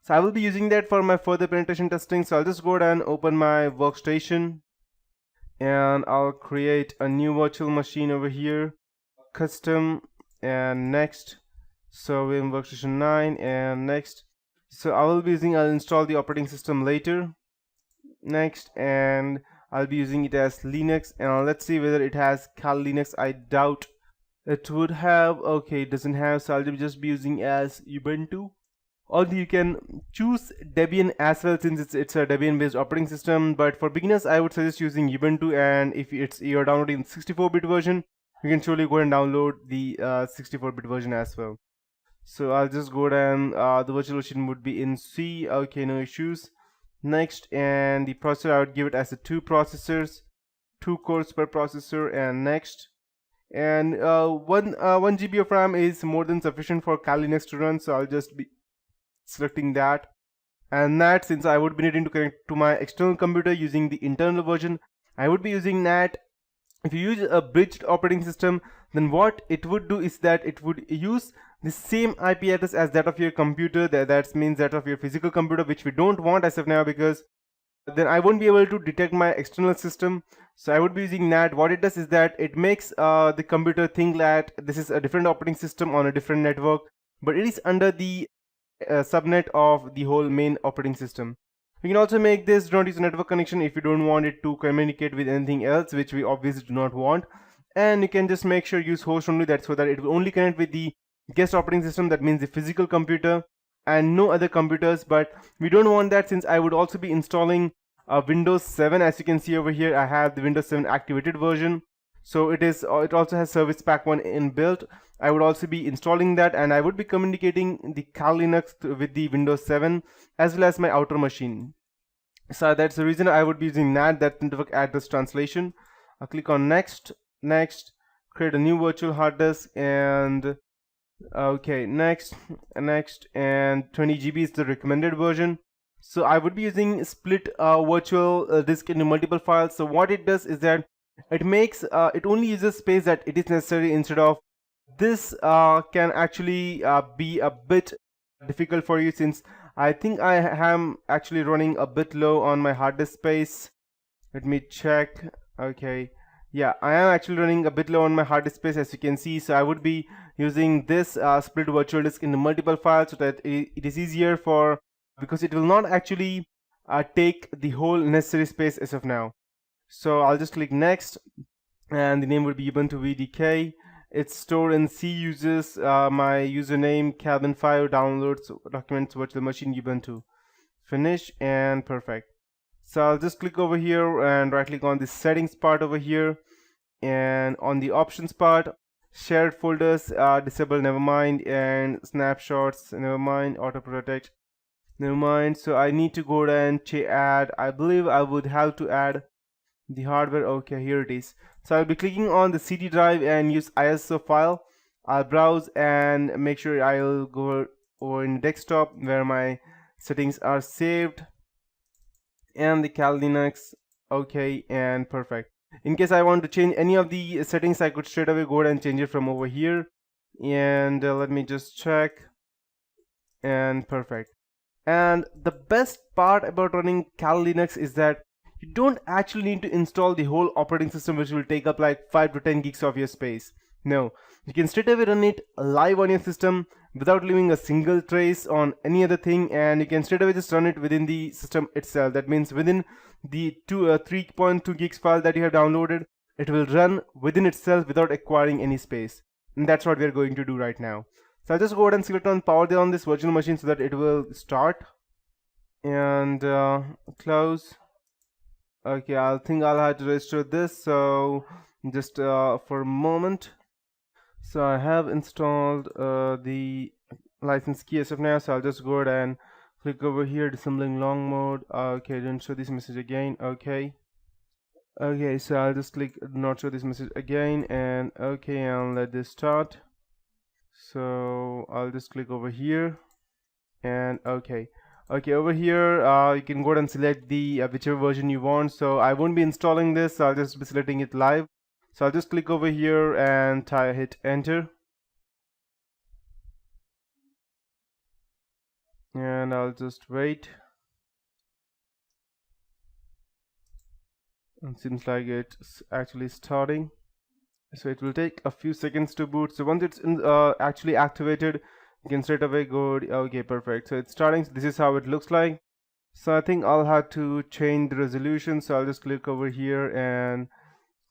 So I will be using that for my further penetration testing. So I'll just go ahead and open my workstation, and I'll create a new virtual machine over here, custom, and next. So we're in workstation 9 and next. So I'll install the operating system later, next, and I'll be using it as Linux, and let's see whether it has Kali Linux. I doubt it would have. Okay, it doesn't have, so I'll just be using as Ubuntu. Although you can choose Debian as well, since it's a Debian based operating system, but for beginners I would suggest using Ubuntu. And if you're downloading 64-bit version, you can surely go and download the 64-bit version as well. So I'll just go down, the virtual machine would be in C. Okay, no issues. Next, and the processor I would give it as a 2 processors, 2 cores per processor, and next. And 1 GB of RAM is more than sufficient for Kali Linux to run, so I'll just be selecting that. And NAT, since I would be needing to connect to my external computer using the internal version, I would be using NAT. If you use a bridged operating system, then what it would do is that it would use the same IP address as that of your computer. That means that of your physical computer, which we don't want as of now, because then I won't be able to detect my external system. So I would be using NAT. What it does is that it makes the computer think that this is a different operating system on a different network, but it is under the subnet of the whole main operating system. You can also make this do not use a network connection if you don't want it to communicate with anything else, which we obviously do not want. And you can just make sure use host only, that's so that it will only connect with the guest operating system, that means the physical computer, and no other computers. But we don't want that, since I would also be installing Windows 7. As you can see over here, I have the Windows 7 activated version, so it also has Service Pack 1 inbuilt. I would also be installing that, and I would be communicating the Kali Linux with the Windows 7 as well as my outer machine. So that's the reason I would be using NAT, that network address translation. I'll click on next, create a new virtual hard disk, and okay, next, and 20 GB is the recommended version. So I would be using split virtual disk into multiple files. So what it does is that it makes it only uses space that it is necessary, instead of this can actually be a bit difficult for you, since I think I am actually running a bit low on my hard disk space. Let me check. Okay, yeah, I am actually running a bit low on my hard disk space, as you can see. So I would be using this split virtual disk into multiple files, so that it is easier for, because it will not actually take the whole necessary space as of now. So I'll just click next, and the name would be Ubuntu VDK. It's stored in C. Uses my username Calvin5, downloads documents virtual machine Ubuntu. Finish, and perfect. So I'll just click over here and right click on the settings part over here, and on the options part, shared folders disable, never mind, and snapshots, never mind, auto protect, never mind. So I need to go and add, I believe I would have to add the hardware. Okay, here it is. So I'll be clicking on the CD drive and use ISO file. I'll browse and make sure I'll go over in desktop where my settings are saved, and the Kali Linux. Okay, and perfect. In case I want to change any of the settings, I could straight away go ahead and change it from over here. And let me just check, and perfect. And the best part about running Kali Linux is that you don't actually need to install the whole operating system, which will take up like 5 to 10 gigs of your space. No, you can straight away run it live on your system without leaving a single trace on any other thing, and you can straight away just run it within the system itself. That means within the 3.2 gigs file that you have downloaded, it will run within itself without acquiring any space. And that's what we are going to do right now. So I'll just go ahead and select on power on this virtual machine so that it will start, and close. Okay, I think I'll have to register this, so just for a moment. So I have installed the license key as of now, so I'll just go ahead and click over here, disassembling long mode. Okay, don't show this message again. Okay, so I'll just click not show this message again, and okay, and let this start. So I'll just click over here, and okay, over here you can go ahead and select the whichever version you want. So I won't be installing this, so I'll just be selecting it live. So I'll just click over here and hit enter. and I'll just wait. It seems like it's actually starting, so it will take a few seconds to boot. So once it's actually activated, you can straight away go. Okay, perfect. So it's starting. So this is how it looks like. So I think I'll have to change the resolution, so I'll just click over here and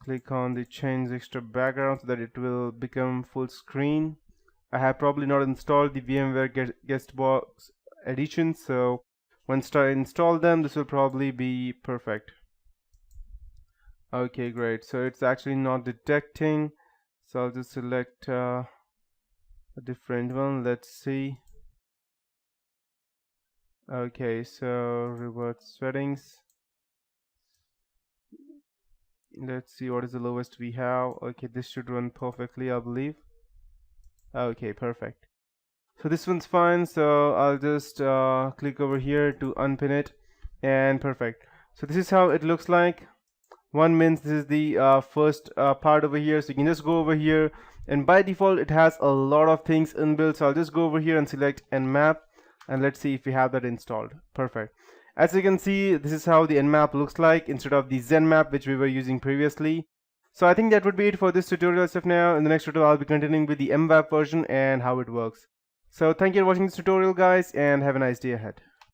click on the change extra background so that it will become full screen. I have probably not installed the VMware Guestbox edition, so once I install them, this will probably be perfect. Okay, great. So it's actually not detecting, so I'll just select a different one. Let's see. Okay, so revert settings. Let's see what is the lowest we have. Okay, this should run perfectly, I believe. Okay, perfect. So this one's fine, so I'll just click over here to unpin it, and perfect. So this is how it looks like. One means this is the first part over here, so you can just go over here, and by default it has a lot of things inbuilt, so I'll just go over here and select Nmap, and let's see if we have that installed. Perfect. As you can see, this is how the Nmap looks like instead of the Zenmap which we were using previously. So I think that would be it for this tutorial as of now. In the next tutorial I'll be continuing with the MWAP version and how it works. So thank you for watching this tutorial, guys, and have a nice day ahead.